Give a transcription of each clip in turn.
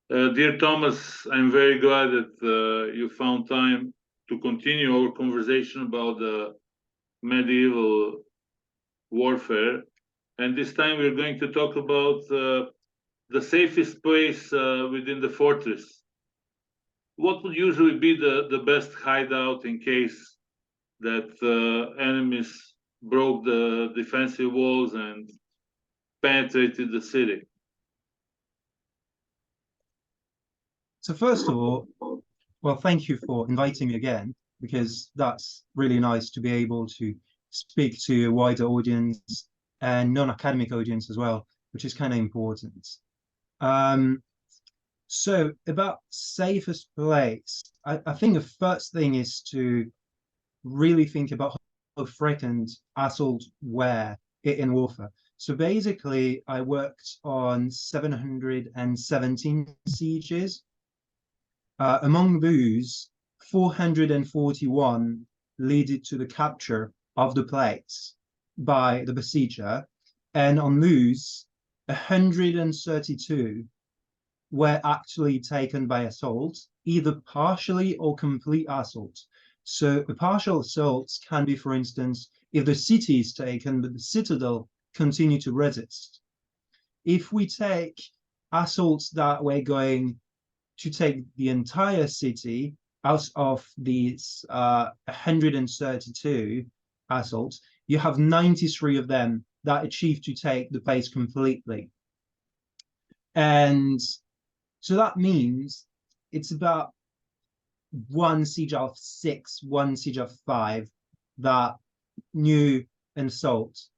Dear Thomas, I'm very glad that you found time to continue our conversation about the medieval warfare. And this time we're going to talk about the safest place within the fortress. What would usually be the best hideout in case that enemies broke the defensive walls and penetrated the city? So first of all, well, thank you for inviting me again, because that's really nice to be able to speak to a wider audience and non-academic audience as well, which is kind of important. Um, so about safest place, I think the first thing is to really think about how threatened assholes were in warfare. So basically, I worked on 717 sieges. Among those, 441 led to the capture of the place by the besieger, and on those, 132 were actually taken by assault, either partially or complete assault. So the partial assaults can be, for instance, if the city is taken, but the citadel continue to resist. If we take assaults that were going to take the entire city out of these 132 assaults, you have 93 of them that achieve to take the place completely. And so that means it's about one siege of 6, one siege of 5 that knew an assault.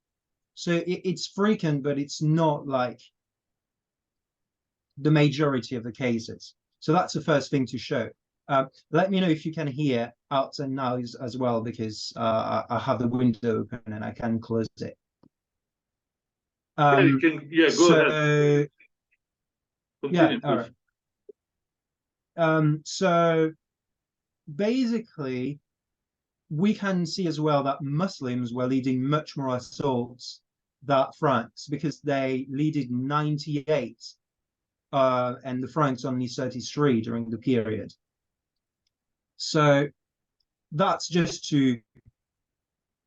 So it's frequent, but it's not like the majority of the cases. So that's the first thing to show. Let me know if you can hear outside noise as well, because I have the window open and I can close it. Yeah, you can. Yeah, go ahead. Continue, all right. So basically, we can see as well that Muslims were leading much more assaults than Franks, because they leaded 98. And the Franks only 33 during the period. So that's just to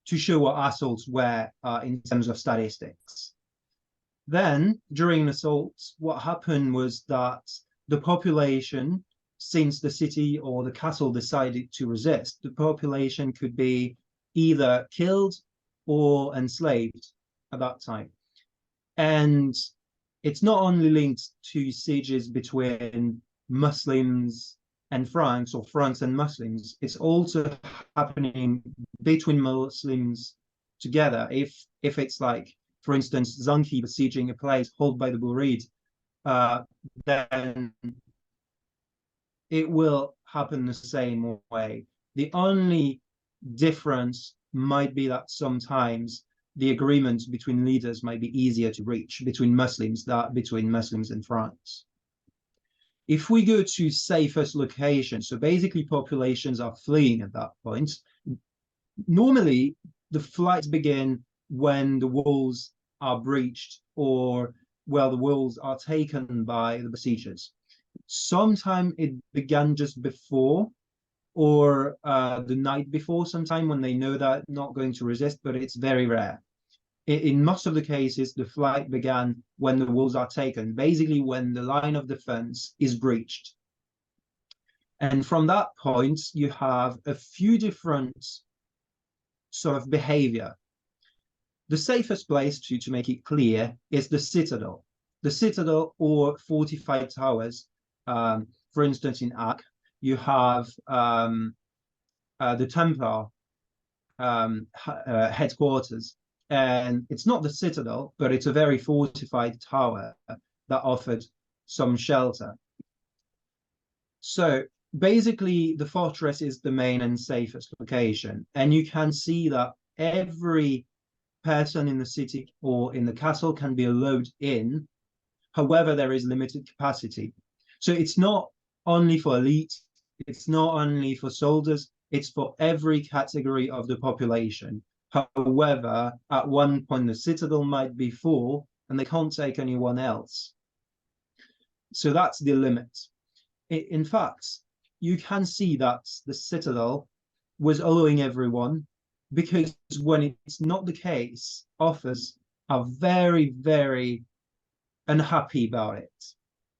show what assaults were in terms of statistics. Then, during assaults, what happened was that the population, since the city or the castle decided to resist, the population could be either killed or enslaved at that time. And it's not only linked to sieges between Muslims and Franks, or Franks and Muslims, it's also happening between Muslims together. If it's like, for instance, Zanki besieging a place held by the Burid, then it will happen the same way. The only difference might be that sometimes the agreements between leaders might be easier to reach between Muslims than between Muslims and France. If we go to safest locations, so basically populations are fleeing at that point. Normally, the flights begin when the walls are breached, or well, the walls are taken by the besiegers. Sometimes it began just before, or the night before, sometime when they know that not going to resist, but it's very rare. In most of the cases, the flight began when the walls are taken, basically when the line of defense is breached. And from that point, you have a few different sort of behavior. The safest place, to make it clear, is the citadel. The citadel or fortified towers. For instance, in Ak, you have the Templar headquarters. And it's not the citadel, but it's a very fortified tower that offered some shelter. So basically, the fortress is the main and safest location. And you can see that every person in the city or in the castle can be allowed in. However, there is limited capacity. So it's not only for elite, it's not only for soldiers, it's for every category of the population. However, at one point, the citadel might be full and they can't take anyone else. So that's the limit. In fact, you can see that the citadel was allowing everyone, because when it's not the case, authors are very, very unhappy about it.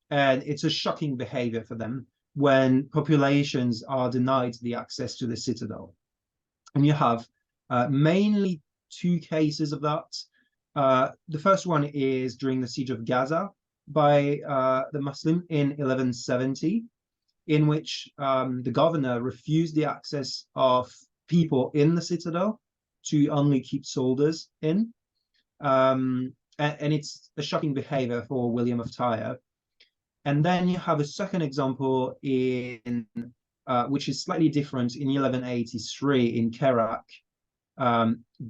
And it's a shocking behavior for them when populations are denied the access to the citadel. And you have mainly two cases of that. The first one is during the siege of Gaza by the Muslim in 1170, in which the governor refused the access of people in the citadel to only keep soldiers in. And it's a shocking behavior for William of Tyre. And then you have a second example in which is slightly different in 1183 in Kerak.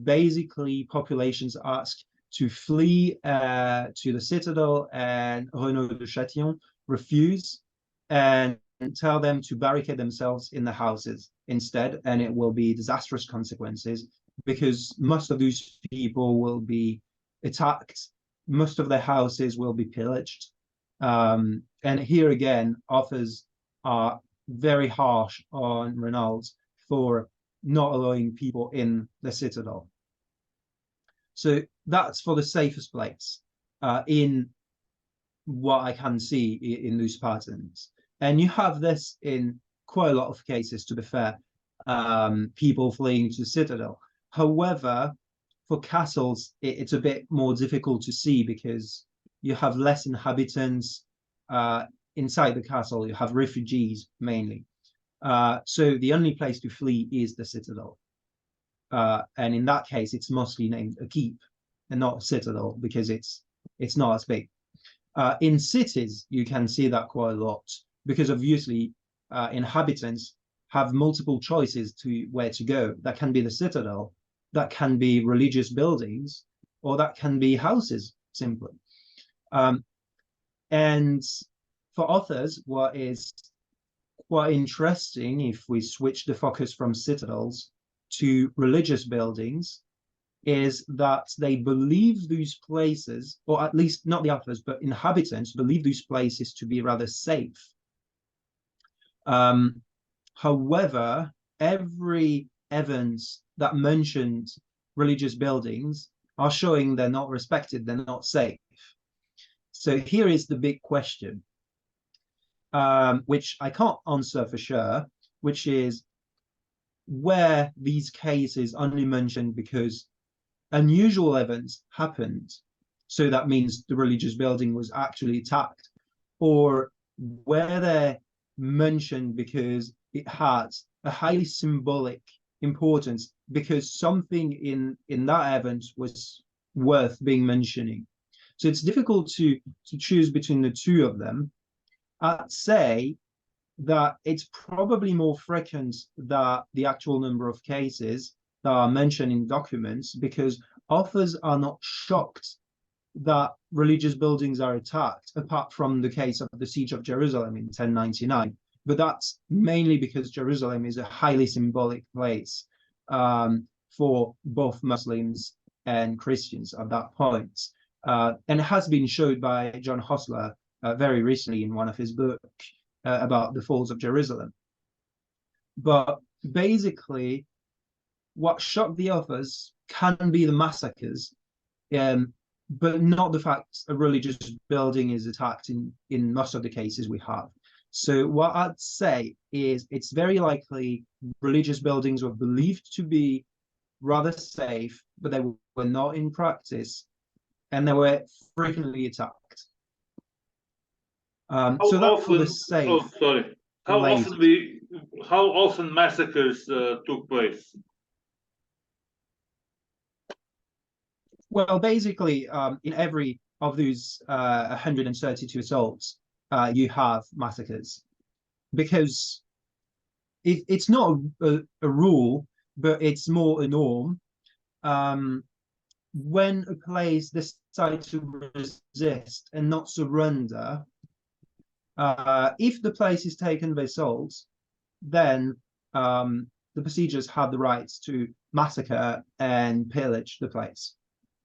Basically, populations asked to flee to the citadel, and Renaud de Châtillon refused and tell them to barricade themselves in the houses instead, and it will be disastrous consequences because most of those people will be attacked, most of their houses will be pillaged. And here again, authors are very harsh on Renaud for not allowing people in the citadel. So that's for the safest place in what I can see in those patterns. And you have this in quite a lot of cases, to be fair, people fleeing to the citadel. However, for castles, it's a bit more difficult to see because you have less inhabitants inside the castle. You have refugees mainly. So the only place to flee is the citadel. And in that case, it's mostly named a keep and not a citadel because it's not as big. In cities, you can see that quite a lot because obviously inhabitants have multiple choices to where to go. That can be the citadel, that can be religious buildings, or that can be houses simply. And for authors, what is quite interesting, if we switch the focus from citadels to religious buildings, is that they believe these places, or at least not the authors, but inhabitants believe these places to be rather safe. However, every evidence that mentioned religious buildings are showing they're not respected, they're not safe. So here is the big question, which I can't answer for sure, which is where these cases only mentioned because unusual events happened. So that means the religious building was actually attacked, or were they mentioned because it had a highly symbolic importance because something in that event was worth being mentioning. So it's difficult to choose between the two of them. I'd say that it's probably more frequent that the actual number of cases that are mentioned in documents, because authors are not shocked that religious buildings are attacked, apart from the case of the siege of Jerusalem in 1099. But that's mainly because Jerusalem is a highly symbolic place for both Muslims and Christians at that point. And it has been showed by John Hostler very recently in one of his books about the falls of Jerusalem. But basically, what shocked the authors can be the massacres, but not the fact a religious building is attacked in most of the cases we have. So what I'd say is it's very likely religious buildings were believed to be rather safe, but they were not in practice, and they were frequently attacked. So that's for the safe. Oh, sorry. How often massacres took place? Well, basically, in every of those 132 assaults, you have massacres, because it's not a rule, but it's more a norm. When a place decides to resist and not surrender, if the place is taken by assault, then the besiegers have the right to massacre and pillage the place.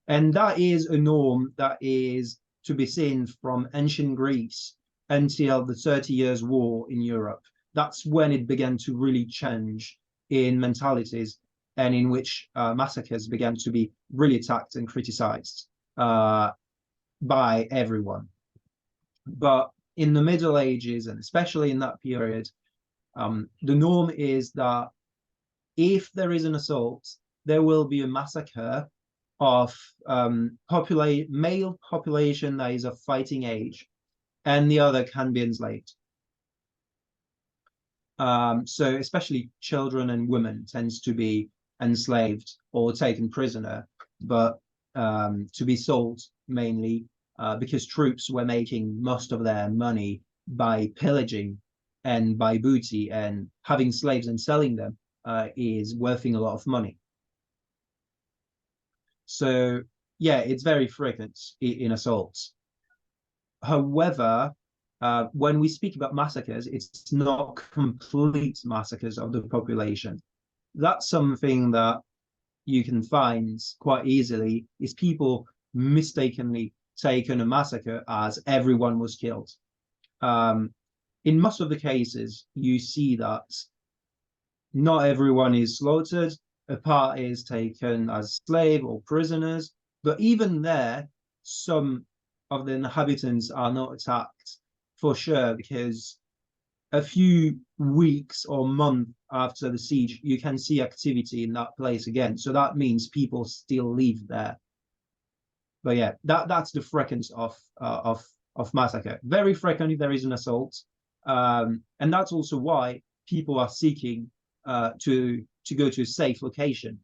And that is a norm that is to be seen from ancient Greece until the 30 Years' War in Europe. That's when it began to really change in mentalities, and in which massacres began to be really attacked and criticized by everyone. But in the Middle Ages, and especially in that period, the norm is that if there is an assault, there will be a massacre of male population that is of fighting age, and the other can be enslaved. So especially children and women tends to be enslaved or taken prisoner, but to be sold mainly because troops were making most of their money by pillaging and by booty, and having slaves and selling them is worthing a lot of money. So yeah, it's very frequent in assaults. However, when we speak about massacres, it's not complete massacres of the population. That's something that you can find quite easily, is people mistakenly taken a massacre as everyone was killed. In most of the cases, you see that not everyone is slaughtered. A part is taken as slave or prisoners, but even there, some of the inhabitants are not attacked for sure, because a few weeks or months after the siege, you can see activity in that place again. So that means people still live there. But yeah, that's the frequency of massacre. Very frequently there is an assault, and that's also why people are seeking to go to a safe location,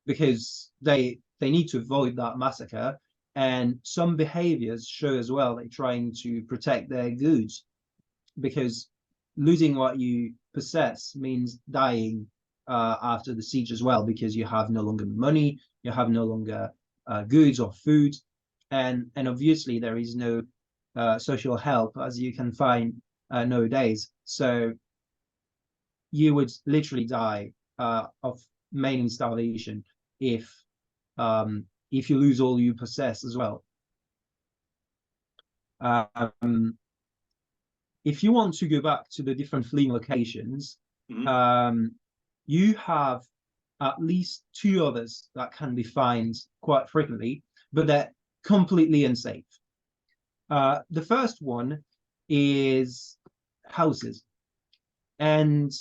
because they need to avoid that massacre. And some behaviors show as well they're trying to protect their goods, because losing what you possess means dying after the siege as well, because you have no longer money, you have no longer goods or food, and obviously there is no social help as you can find nowadays. So you would literally die of mainly starvation if you lose all you possess as well. If you want to go back to the different fleeing locations, you have at least two others that can be found quite frequently, but they're completely unsafe. The first one is houses. And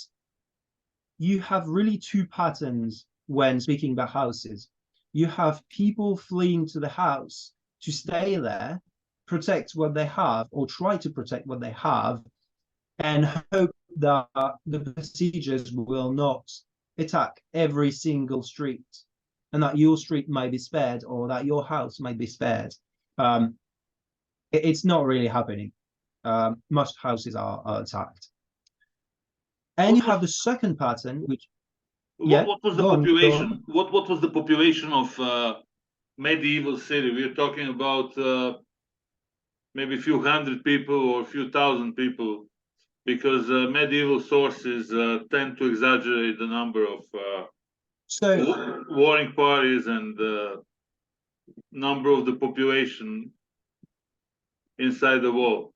you have really two patterns when speaking about houses. You have people fleeing to the house to stay there, protect what they have, or try to protect what they have, and hope that the besiegers will not attack every single street, and that your street might be spared, or that your house might be spared. It's not really happening. Most houses are attacked. And you have the second pattern, which what was the population? What was the population of medieval city? We're talking about maybe a few hundred people or a few thousand people, because medieval sources tend to exaggerate the number of warring parties and number of the population inside the wall.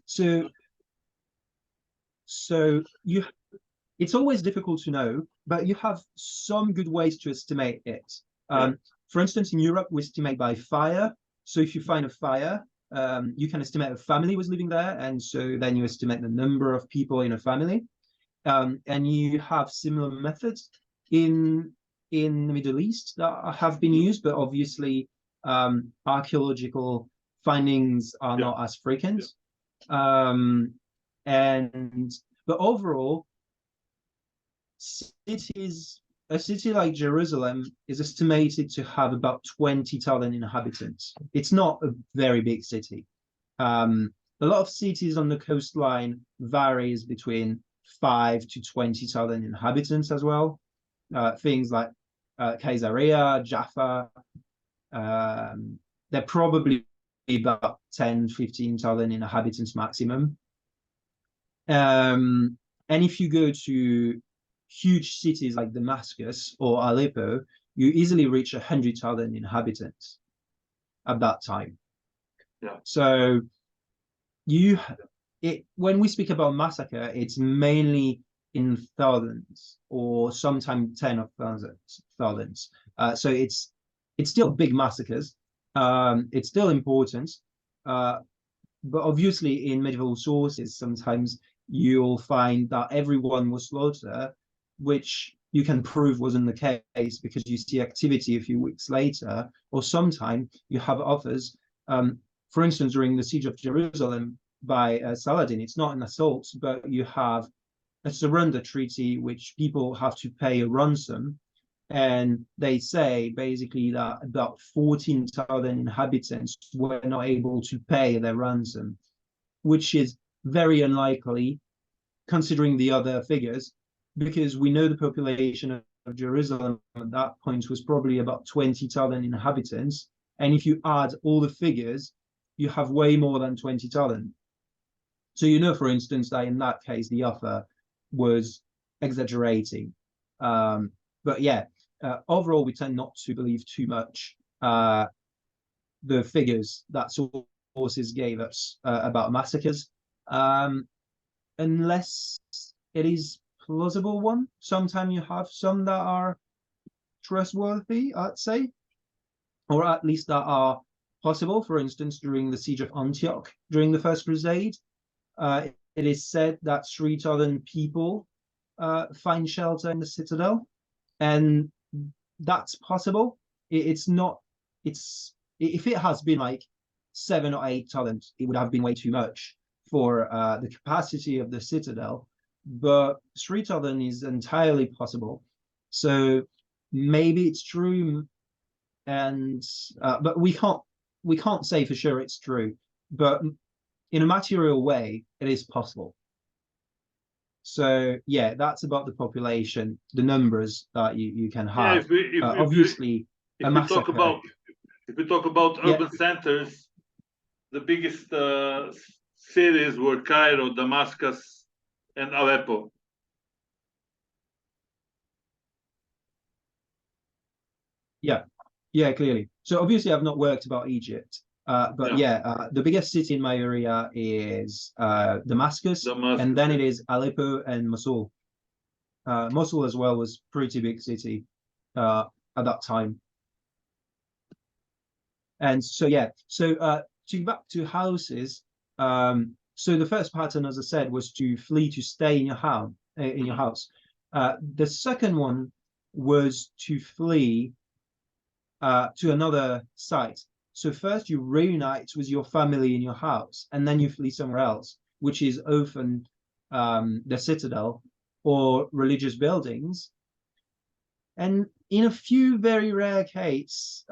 So it's always difficult to know, but you have some good ways to estimate it. For instance, in Europe, we estimate by fire. So if you find a fire, you can estimate a family was living there, and so then you estimate the number of people in a family. And you have similar methods in the Middle East that have been used, but obviously archaeological findings are not as frequent. But overall, a city like Jerusalem is estimated to have about 20,000 inhabitants. It's not a very big city. A lot of cities on the coastline varies between 5 to 20,000 inhabitants as well. Things like Caesarea, Jaffa, they're probably about 10, 15,000 inhabitants maximum. And if you go to huge cities like Damascus or Aleppo, you easily reach 100,000 inhabitants at that time. So you when we speak about massacre, it's mainly in thousands or sometimes 10 of thousands. So it's still big massacres. It's still important. But obviously in medieval sources, sometimes you'll find that everyone was slaughtered, which you can prove wasn't the case because you see activity a few weeks later, or sometime you have others. For instance, during the siege of Jerusalem by Saladin, it's not an assault, but you have a surrender treaty which people have to pay a ransom, and they say basically that about 14,000 inhabitants were not able to pay their ransom, which is very unlikely considering the other figures, because we know the population of Jerusalem at that point was probably about 20,000 inhabitants. And if you add all the figures, you have way more than 20,000. So you know, for instance, that in that case, the author was exaggerating. But yeah, overall, we tend not to believe too much the figures that sources gave us about massacres, unless it is plausible one. Sometimes you have some that are trustworthy, I'd say, or at least that are possible. For instance, during the siege of Antioch, during the First Crusade, it is said that 3,000 people find shelter in the citadel, and that's possible. It's not. It's if it has been like 7 or 8,000, it would have been way too much for the capacity of the citadel. But 3,000 is entirely possible. So maybe it's true, and but we can't say for sure it's true. But in a material way, it is possible. So yeah, that's about the population, the numbers that you can have. Yeah, Obviously, a massacre. If we talk about Yeah, urban centers, the biggest cities were Cairo, Damascus, and Aleppo. yeah, clearly. So obviously, I've not worked about Egypt, but Yeah, the biggest city in my area is Damascus, and Damascus. then it is Aleppo and Mosul. Mosul as well was pretty big city at that time. And so yeah, so to back to houses. So the first pattern, as I said, was to flee to stay in your house. The second one was to flee to another site. So first you reunite with your family in your house, and then you flee somewhere else, which is often the citadel or religious buildings. And in a few very rare cases,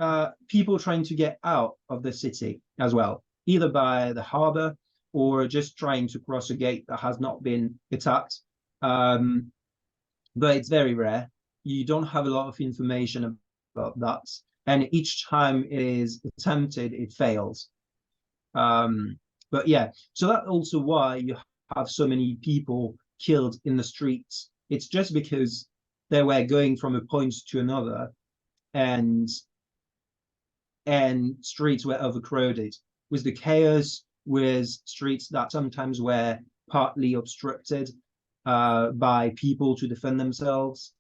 people trying to get out of the city as well, either by the harbor or just trying to cross a gate that has not been attacked. But it's very rare. You don't have a lot of information about that. And each time it is attempted, it fails. But yeah, so that's also why you have so many people killed in the streets. It's just because they were going from a point to another, and streets were overcrowded with the chaos, with streets that sometimes were partly obstructed by people to defend themselves.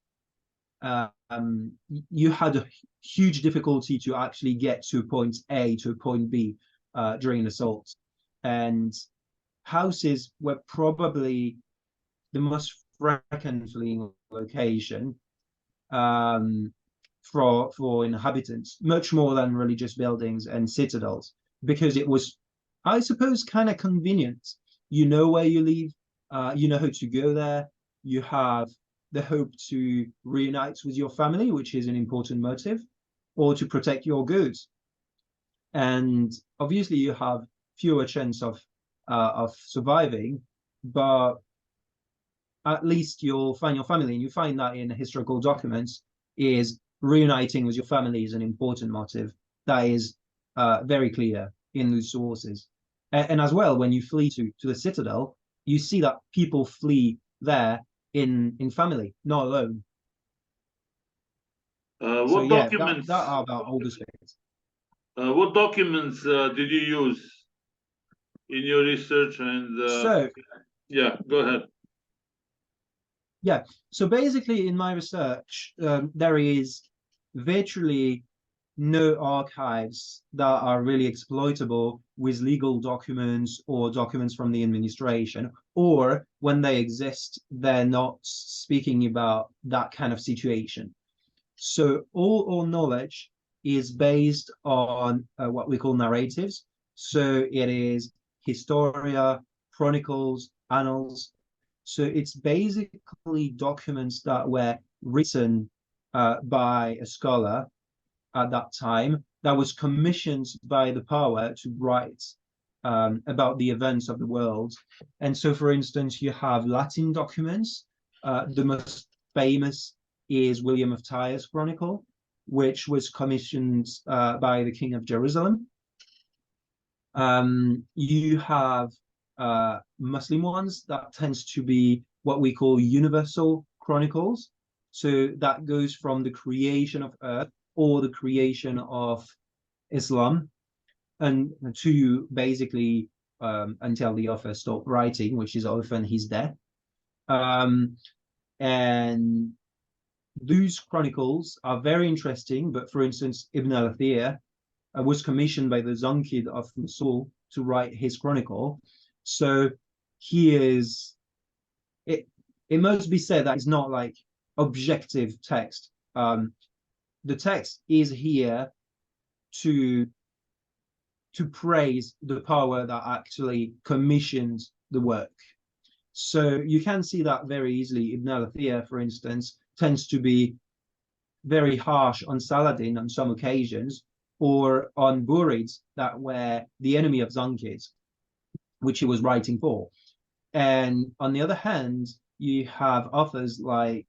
You had a huge difficulty to actually get to point A to point B during an assault, and houses were probably the most frequent fleeing location for inhabitants, much more than religious buildings and citadels, because it was, I suppose, kind of convenient. You know where you live, you know how to go there, you have the hope to reunite with your family, which is an important motive, or to protect your goods. And obviously you have fewer chance of surviving, but at least you'll find your family, and you find that in historical documents is reuniting with your family is an important motive that is very clear in those sources. And as well, when you flee to the citadel, you see that people flee there in family, not alone. So What yeah, documents? that are about all those things. What documents did you use in your research, and So yeah, go ahead. yeah, so basically in my research, there is virtually no archives that are really exploitable with legal documents or documents from the administration, or when they exist, they're not speaking about that kind of situation. So all our knowledge is based on what we call narratives. So it is historia, chronicles, annals. So it's basically documents that were written by a scholar at that time that was commissioned by the power to write about the events of the world. And so, for instance, you have Latin documents. The most famous is William of Tyre's Chronicle, which was commissioned by the King of Jerusalem. You have Muslim ones that tends to be what we call universal chronicles. So that goes from the creation of Earth or the creation of Islam and to basically until the author stopped writing, which is often his death. And those chronicles are very interesting. But for instance, Ibn al-Athir was commissioned by the Zunkid of Mosul to write his chronicle. So he is, it must be said that it's not like objective text. The text is here to praise the power that actually commissioned the work. So you can see that very easily. Ibn al-Athir, for instance, tends to be very harsh on Saladin on some occasions, or on Burids that were the enemy of Zunkid, which he was writing for. And on the other hand, you have authors like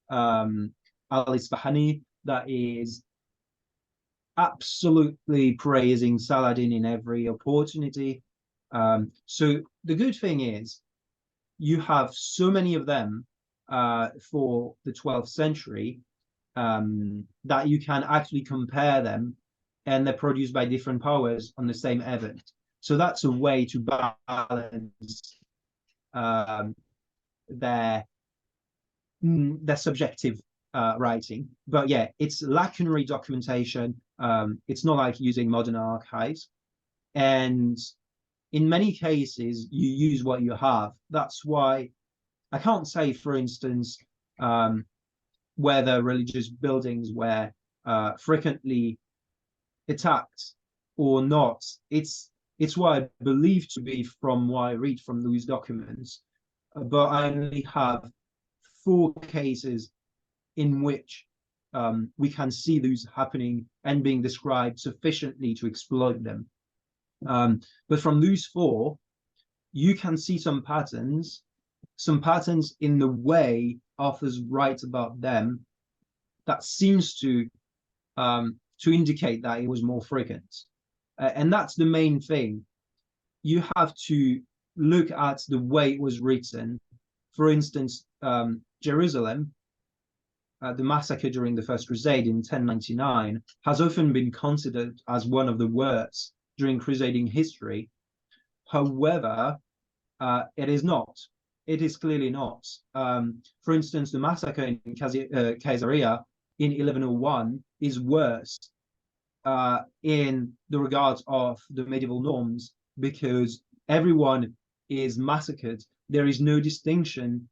Al-Isfahani that is absolutely praising Saladin in every opportunity. So the good thing is you have so many of them for the 12th century that you can actually compare them, and they're produced by different powers on the same event. So that's a way to balance their subjective writing. But yeah, it's lacunary documentation. It's not like using modern archives. And in many cases, you use what you have. That's why I can't say, for instance, whether religious buildings were frequently attacked or not. It's what I believe to be from what I read from those documents. But I only have 4 cases in which we can see those happening and being described sufficiently to exploit them. But from those 4, you can see some patterns in the way authors write about them that seems to indicate that it was more frequent. And that's the main thing. You have to look at the way it was written. For instance, Jerusalem, the massacre during the First Crusade in 1099, has often been considered as one of the worst during Crusading history. However, it is not. It is clearly not. For instance, the massacre in Caesarea in 1101 is worse in the regards of the medieval norms, because everyone is massacred. There is no distinction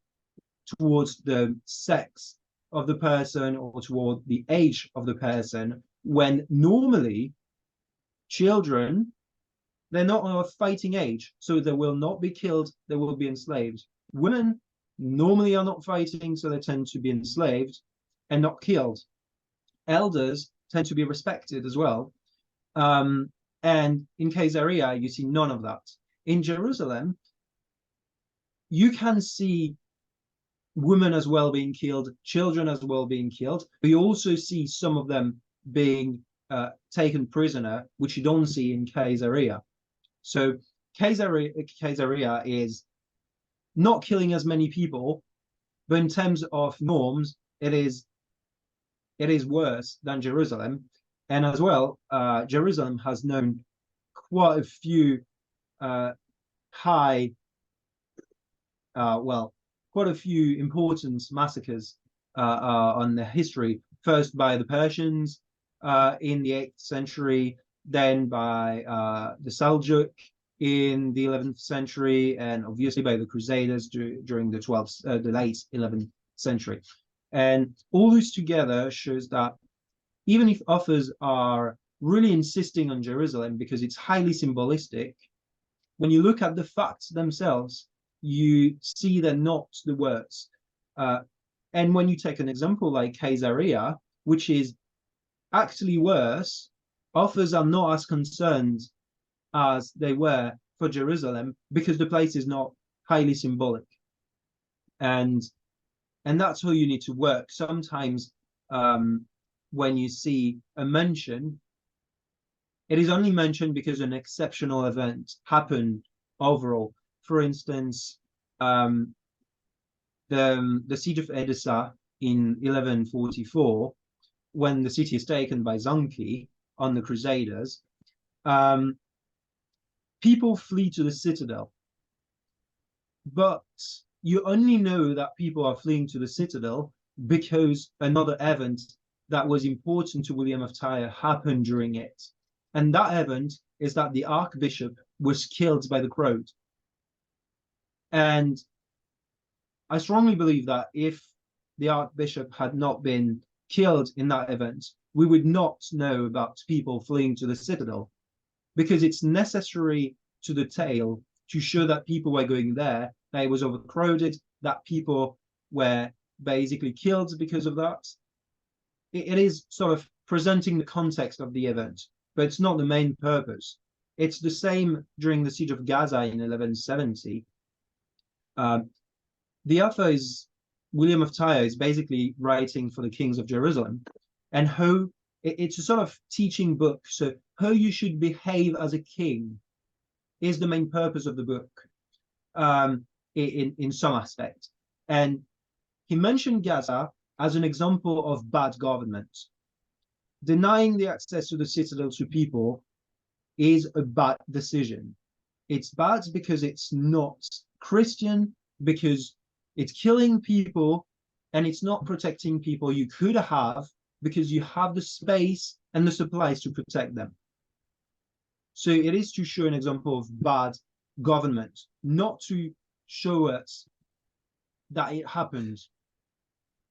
towards the sex of the person or toward the age of the person, when normally children, they're not of fighting age, so they will not be killed, they will be enslaved. Women normally are not fighting, so they tend to be enslaved and not killed. Elders tend to be respected as well. And in Caesarea, you see none of that. In Jerusalem, you can see women as well being killed, children as well being killed. We also see some of them being taken prisoner, which you don't see in Caesarea. So Caesarea is not killing as many people, but in terms of norms, it is worse than Jerusalem. And as well, Jerusalem has known quite a few high, well, quite a few important massacres on the history. First by the Persians in the 8th century, then by the Seljuk in the 11th century, and obviously by the Crusaders during the late 11th century. And all this together shows that even if authors are really insisting on Jerusalem because it's highly symbolistic, when you look at the facts themselves, you see they're not the words. And when you take an example like Caesarea, which is actually worse, authors are not as concerned as they were for Jerusalem because the place is not highly symbolic. And that's how you need to work. Sometimes when you see a mention, it is only mentioned because an exceptional event happened overall. For instance, the siege of Edessa in 1144, when the city is taken by Zanki on the Crusaders, people flee to the citadel. But you only know that people are fleeing to the citadel because another event that was important to William of Tyre happened during it. And that event is that the archbishop was killed by the crowd. And I strongly believe that if the archbishop had not been killed in that event, we would not know about people fleeing to the citadel, because it's necessary to the tale to show that people were going there, that it was overcrowded, that people were basically killed because of that. It is sort of presenting the context of the event, but it's not the main purpose. It's the same during the siege of Gaza in 1170. The author is William of Tyre, is basically writing for the kings of Jerusalem, and how it's a sort of teaching book. So how you should behave as a king is the main purpose of the book, in some aspect. And he mentioned Gaza as an example of bad government. Denying the access to the citadel to people is a bad decision. It's bad because it's not Christian, because it's killing people, and it's not protecting people you could have because you have the space and the supplies to protect them. So it is to show an example of bad government, not to show us that it happened,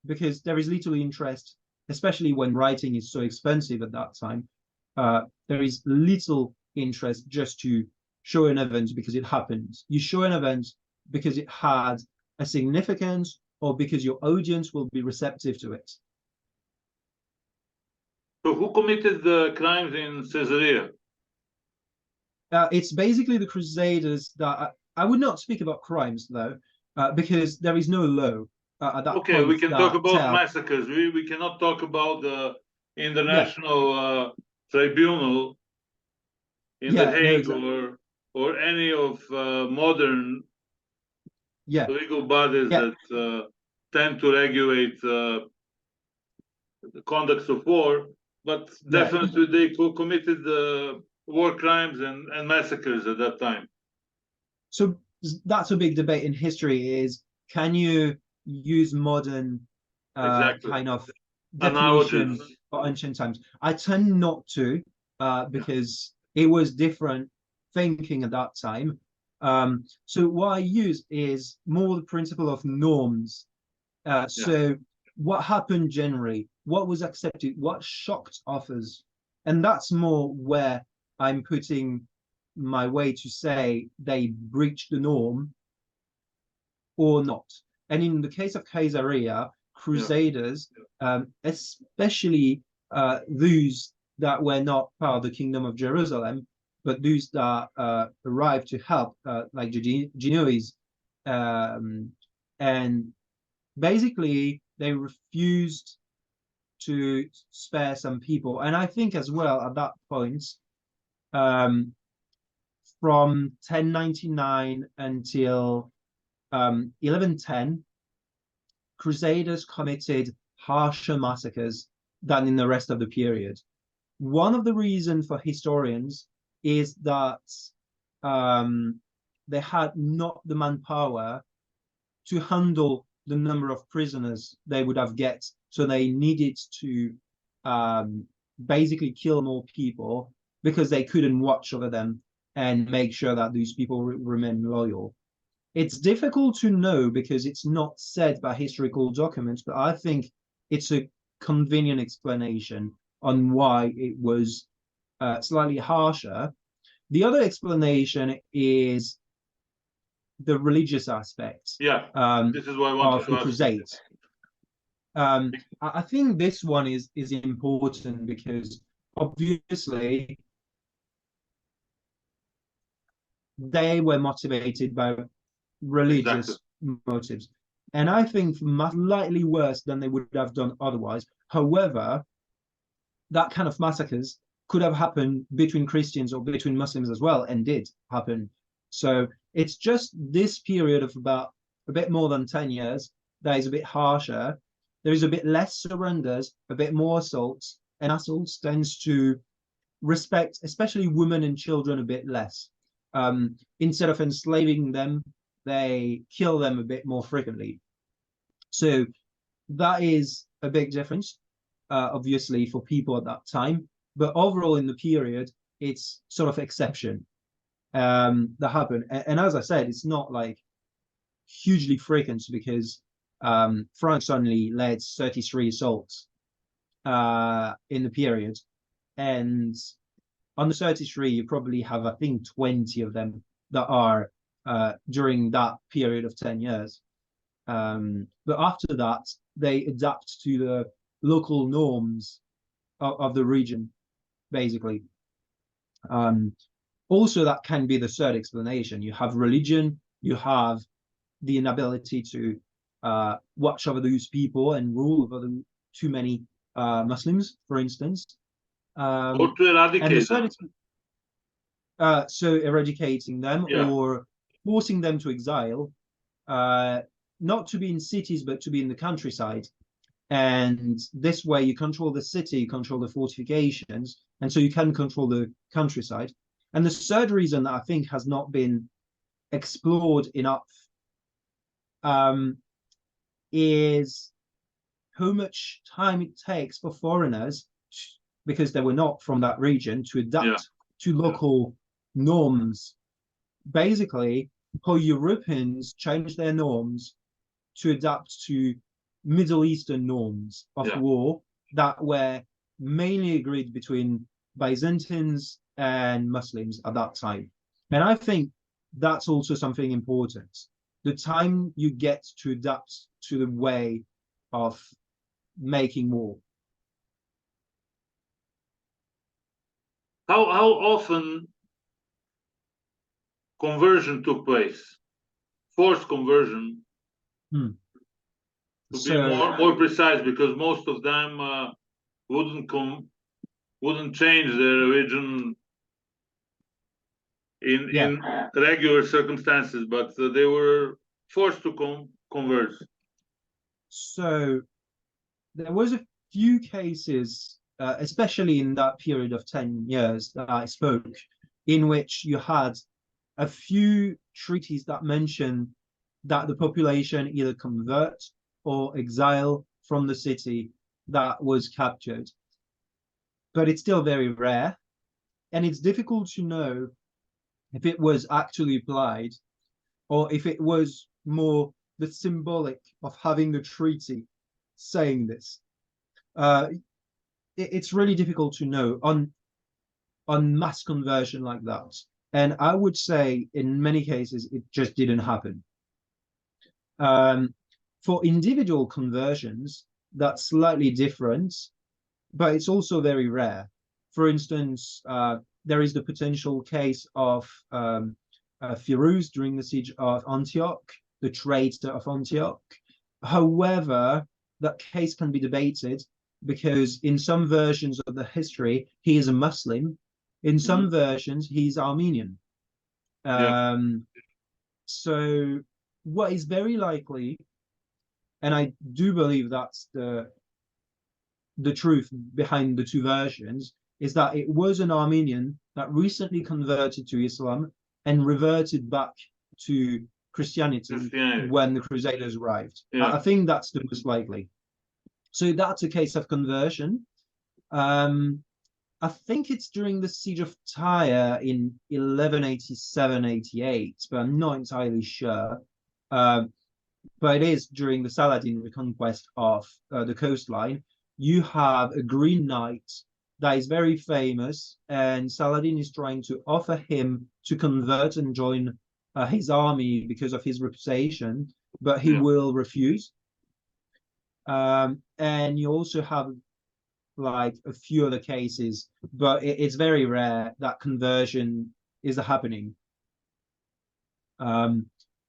because there is little interest, especially when writing is so expensive at that time. There is little interest just to show an event because it happened. You show an event because it had a significance, or because your audience will be receptive to it. So who committed the crimes in Caesarea? It's basically the Crusaders that I would not speak about crimes, though, because there is no law at that Okay, point. we can talk about massacres. We cannot talk about the international tribunal in The Hague, no, exactly, or any of modern legal bodies that tend to regulate the conduct of war, but definitely they committed war crimes and massacres at that time. So that's a big debate in history: is can you use modern kind of definition for ancient times? I tend not to, because it was different thinking at that time. So what I use is more the principle of norms. So what happened generally, what was accepted, what shocked authors, and that's more where I'm putting my way to say they breached the norm or not. And in the case of Caesarea, Crusaders, especially those that were not part of the Kingdom of Jerusalem, but those that arrived to help, like the Genoese, and basically they refused to spare some people. And I think as well at that point, from 1099 until 1110, Crusaders committed harsher massacres than in the rest of the period. One of the reasons for historians is that they had not the manpower to handle the number of prisoners they would have get. So they needed to basically kill more people because they couldn't watch over them and make sure that these people remain loyal. It's difficult to know because it's not said by historical documents, but I think it's a convenient explanation on why it was slightly harsher. The other explanation is the religious aspect. Yeah, this is why I of wanted the to ask. Crusades. I think this one is important because obviously they were motivated by religious motives, and I think slightly worse than they would have done otherwise. However, that kind of massacres could have happened between Christians or between Muslims as well, and did happen. So it's just this period of about a bit more than 10 years that is a bit harsher. There is a bit less surrenders, a bit more assaults, and assaults tends to respect, especially women and children, a bit less. Instead of enslaving them, they kill them a bit more frequently. So that is a big difference, obviously, for people at that time. But overall, in the period, it's sort of exception that happened. And as I said, it's not like hugely frequent because France only led 33 assaults in the period. And on the 33, you probably have, I think, 20 of them that are during that period of 10 years. But after that, they adapt to the local norms of the region, basically. Also, that can be the third explanation. You have religion, you have the inability to watch over those people and rule over too many Muslims, for instance. Or to eradicate them. So eradicating them, Yeah. or forcing them to exile, not to be in cities, but to be in the countryside. And this way you control the city, you control the fortifications, and so you can control the countryside. And the third reason that I think has not been explored enough is how much time it takes for foreigners, because they were not from that region, to adapt to local norms. Basically, how Europeans changed their norms to adapt to Middle Eastern norms of war that were mainly agreed between Byzantines and Muslims at that time. And I think that's also something important. The time you get to adapt to the way of making war. How often conversion took place? Forced conversion. To be more precise, because most of them wouldn't change their religion in regular circumstances, but they were forced to convert. So there was a few cases, especially in that period of 10 years that I spoke, in which you had a few treaties that mention that the population either convert or exile from the city that was captured. But it's still very rare, and it's difficult to know if it was actually applied or if it was more the symbolic of having the treaty saying this. It's really difficult to know on mass conversion like that. And I would say in many cases, it just didn't happen. For individual conversions, that's slightly different, but it's also very rare. For instance, there is the potential case of Firuz during the siege of Antioch, the traitor of Antioch. However, that case can be debated because in some versions of the history, he is a Muslim. In some versions, he's Armenian. So what is very likely, and I do believe that's the truth behind the two versions, is that it was an Armenian that recently converted to Islam and reverted back to Christianity when the Crusaders arrived. Yeah. I think that's the most likely. So that's a case of conversion. I think it's during the siege of Tyre in 1187-88, but I'm not entirely sure. But it is during the Saladin reconquest of the coastline. You have a Green Knight that is very famous, and Saladin is trying to offer him to convert and join his army because of his reputation, but he will refuse. And you also have like a few other cases, but it's very rare that conversion is happening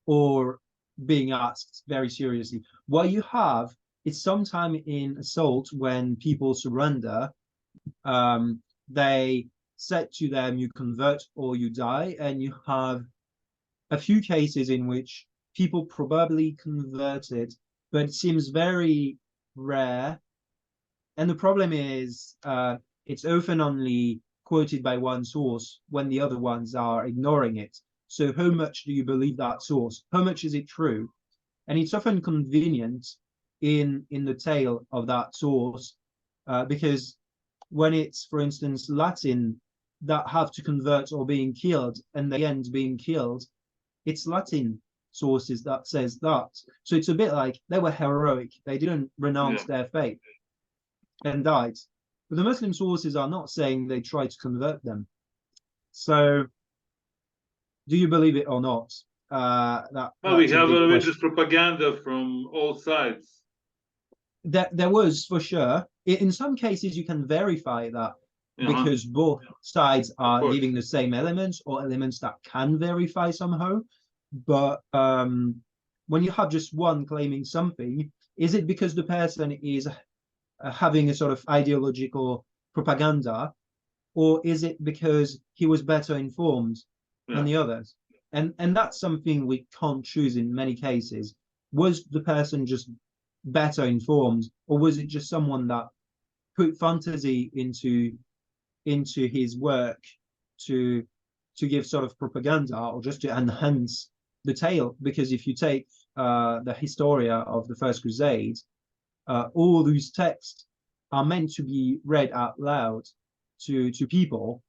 or being asked very seriously. What you have is sometime in assault when people surrender, they said to them, you convert or you die, and you have a few cases in which people probably converted, but it seems very rare. And the problem is it's often only quoted by one source when the other ones are ignoring it. So how much do you believe that source? How much is it true? And it's often convenient in the tale of that source because when it's, for instance, Latin that have to convert or being killed and they end being killed, it's Latin sources that says that. So it's a bit like they were heroic. They didn't renounce their faith and died. But the Muslim sources are not saying they tried to convert them. So do you believe it or not? Well, we have religious propaganda from all sides. There was, for sure. In some cases, you can verify that because both sides are giving the same elements or elements that can verify somehow. But when you have just one claiming something, is it because the person is having a sort of ideological propaganda, or is it because he was better informed than the others? And that's something we can't choose in many cases. Was the person just better informed, or was it just someone that put fantasy into his work to give sort of propaganda or just to enhance the tale? Because if you take the Historia of the First Crusade, all these texts are meant to be read out loud to people,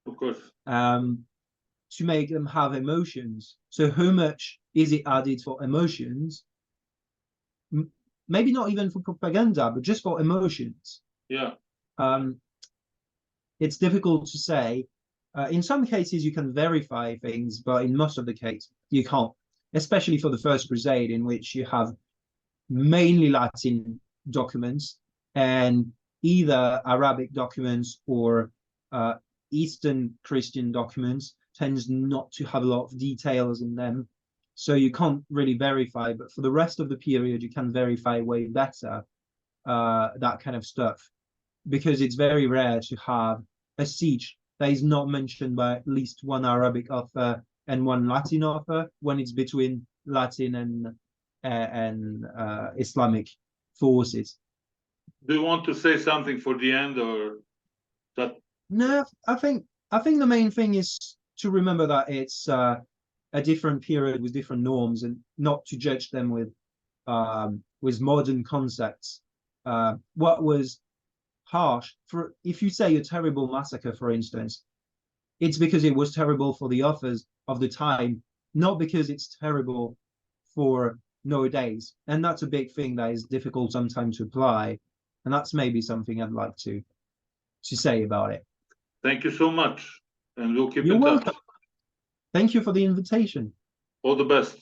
of course, to make them have emotions. So how much is it added for emotions? Maybe not even for propaganda, but just for emotions. Yeah. It's difficult to say. In some cases, you can verify things, but in most of the case, you can't. Especially for the First Crusade, in which you have mainly Latin documents and either Arabic documents or Eastern Christian documents tends not to have a lot of details in them. So you can't really verify, but for the rest of the period, you can verify way better that kind of stuff, because it's very rare to have a siege that is not mentioned by at least one Arabic author and one Latin author when it's between Latin and Islamic forces. Do you want to say something for the end, or that? No, I think the main thing is to remember that it's a different period with different norms, and not to judge them with modern concepts. What was harsh, for if you say a terrible massacre, for instance, it's because it was terrible for the authors of the time, not because it's terrible for nowadays. And that's a big thing that is difficult sometimes to apply. And that's maybe something I'd like to say about it. Thank you so much. And we'll keep You're in welcome. touch. Thank you for the invitation. All the best.